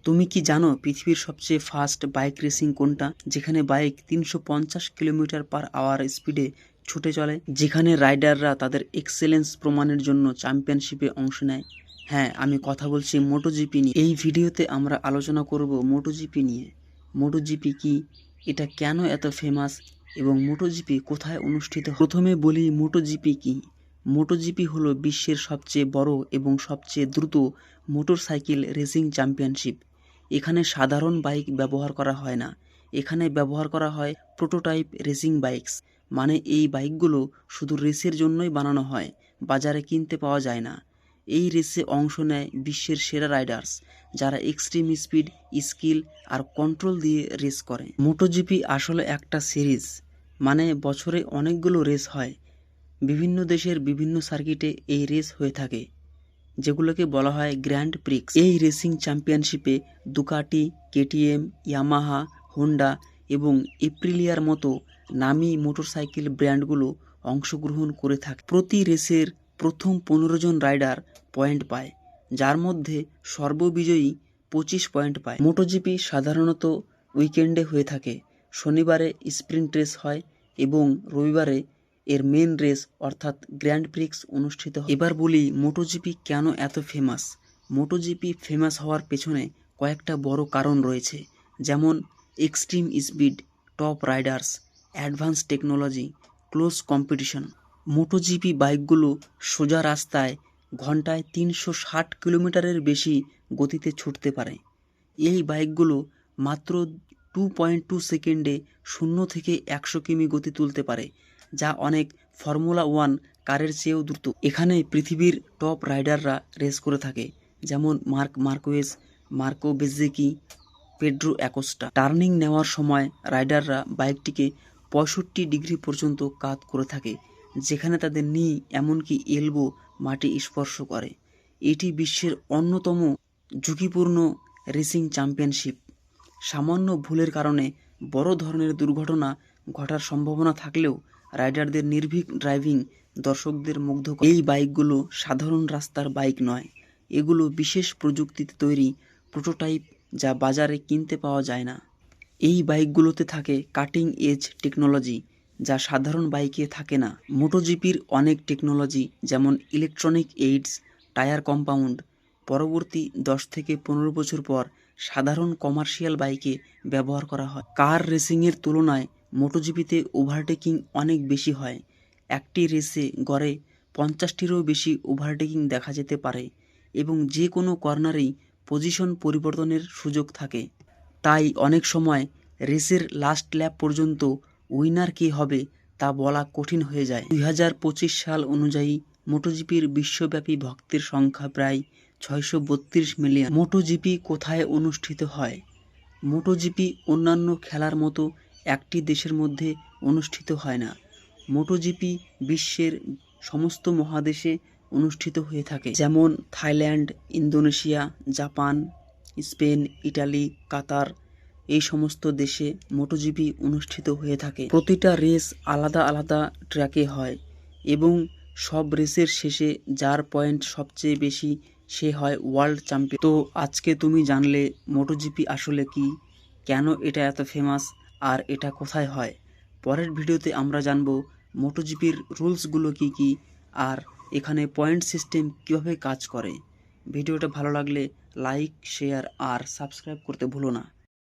তুমি কি জানো পৃথিবীর সবচেয়ে ফাস্ট বাইক রেসিং কোনটা? যেখানে বাইক 350 কিলোমিটার/আওয়ার স্পিডে ছুটে চলে, যেখানে রাইডাররা তাদের এক্সেলেন্স প্রমাণের জন্য চ্যাম্পিয়নশিপে অংশ নেয়। হ্যাঁ, আমি কথা বলছি মোটোজিপি নিয়ে। এই ভিডিওতে আমরা আলোচনা করব মোটোজিপি নিয়ে। মোটোজিপি কি, এটা কেন এত ফেমাস এবং মোটোজিপি কোথায় অনুষ্ঠিত হয়? প্রথমে বলি মোটোজিপি কি। মোটোজিপি হলো বিশ্বের সবচেয়ে বড় এবং সবচেয়ে দ্রুত মোটরসাইকেল রেসিং চ্যাম্পিয়নশিপ। এখানে সাধারণ বাইক ব্যবহার করা হয় না, এখানে ব্যবহার করা হয় প্রোটোটাইপ রেসিং বাইকস। মানে এই বাইকগুলো শুধু রেসের জন্যই বানানো হয়, বাজারে কিনতে পাওয়া যায় না। এই রেসে অংশ নেয় বিশ্বের সেরা রাইডার্স, যারা এক্সট্রিম স্পিড, স্কিল আর কন্ট্রোল দিয়ে রেস করে। মোটোজিপি আসলে একটা সিরিজ, মানে বছরে অনেকগুলো রেস হয়। বিভিন্ন দেশের বিভিন্ন সার্কিটে এই রেস হয়ে থাকে, যেগুলোকে বলা হয় গ্র্যান্ড প্রিক্স। এই রেসিং চ্যাম্পিয়নশিপে দুকাটি, কেটিএম, ইয়ামাহা, হোন্ডা এবং এপ্রিলিয়ার মতো নামী মোটরসাইকেল ব্র্যান্ডগুলো অংশগ্রহণ করে থাকে। প্রতি রেসের প্রথম 15 জন রাইডার পয়েন্ট পায়, যার মধ্যে সর্ববিজয়ী 25 পয়েন্ট পায়। মোটোজিপি সাধারণত উইকেন্ডে হয়ে থাকে। শনিবারে স্প্রিন্ট রেস হয় এবং রবিবারে এর মেন রেস অর্থাৎ গ্র্যান্ড প্রিক্স অনুষ্ঠিত হয়। এবার বলি মোটোজিপি কেন এত ফেমাস। মোটোজিপি ফেমাস হওয়ার পেছনে কয়েকটা বড় কারণ রয়েছে, যেমন extreme speed, top riders, advance technology, close competition. MotoGP বাইকগুলো সোজা রাস্তায় ঘন্টায় 360 কিলোমিটারের বেশি গতিতে ছুটতে পারে। এই বাইকগুলো মাত্র 2.2 সেকেন্ডে 0 থেকে 100 কিমি গতি তুলতে পারে, যা অনেক ফর্মুলা 1 কারের চেয়েও দ্রুত। এখানে পৃথিবীর টপ রাইডাররা রেস করে থাকে, যেমন Marc Marquez, Marco Bezzecchi, Pedro Acosta. Turning নেওয়ার সময় রাইডাররা বাইকটিকে 65 ডিগ্রি পর্যন্ত কাত করে থাকে, যেখানে তাদের নি এমনকি এলবো মাটি স্পর্শ করে। এটি বিশ্বের অন্যতম ঝুঁকিপূর্ণ রেসিং চ্যাম্পিয়নশিপ। সামান্য ভুলের কারণে বড় ধরনের দুর্ঘটনা ঘটার সম্ভাবনা থাকলেও রাইডারদের নির্ভীক ড্রাইভিং দর্শকদের মুগ্ধ করে। এই বাইকগুলো সাধারণ রাস্তার বাইক নয়, এগুলো বিশেষ প্রযুক্তিতে তৈরি প্রোটোটাইপ, যা বাজারে কিনতে পাওয়া যায় না। এই বাইকগুলোতে থাকে কাটিং এজ টেকনোলজি, যা সাধারণ বাইকে থাকে না। মোটোজিপির অনেক টেকনোলজি, যেমন ইলেকট্রনিক এইডস, টায়ার কম্পাউন্ড, পরবর্তী 10 থেকে 15 বছর পর সাধারণ কমার্শিয়াল বাইকে ব্যবহার করা হয়। কার রেসিংয়ের তুলনায় মোটোজিপিতে ওভারটেকিং অনেক বেশি হয়। একটি রেসে গড়ে 50টিরও বেশি ওভারটেকিং দেখা যেতে পারে এবং যে কোনো কর্নারেই পজিশন পরিবর্তনের সুযোগ থাকে। তাই অনেক সময় রেসের লাস্ট ল্যাপ পর্যন্ত উইনার কে হবে তা বলা কঠিন হয়ে যায়। 2025 সাল অনুযায়ী মোটোজিপির বিশ্বব্যাপী ভক্তের সংখ্যা প্রায় 632 মিলিয়ন। মোটোজিপি কোথায় অনুষ্ঠিত হয়? মোটোজিপি অন্যান্য খেলার মতো একটি দেশের মধ্যে অনুষ্ঠিত হয় না। মোটোজিপি বিশ্বের সমস্ত মহাদেশে অনুষ্ঠিত হয়ে থাকে, যেমন Thailand, Indonesia, Japan, Spain, Italy, Qatar. এই সমস্ত দেশে মোটোজিপি অনুষ্ঠিত হয়ে থাকে। প্রতিটা রেস আলাদা আলাদা ট্র্যাকে হয় এবং সব রেসের শেষে যার পয়েন্ট সবচেয়ে বেশি সে হয় ওয়ার্ল্ড চ্যাম্পিয়ন। তো আজকে তুমি জানলে মোটোজিপি আসলে কি, কেন এটা এত ফেমাস আর এটা কোথায় হয়। পরের ভিডিওতে আমরা জানবো মোটোজিপির রুলসগুলো কি কি আর এখানে পয়েন্ট সিস্টেম কিভাবে কাজ করে। ভিডিওটা ভালো লাগলে লাইক, শেয়ার আর সাবস্ক্রাইব করতে ভুলো না।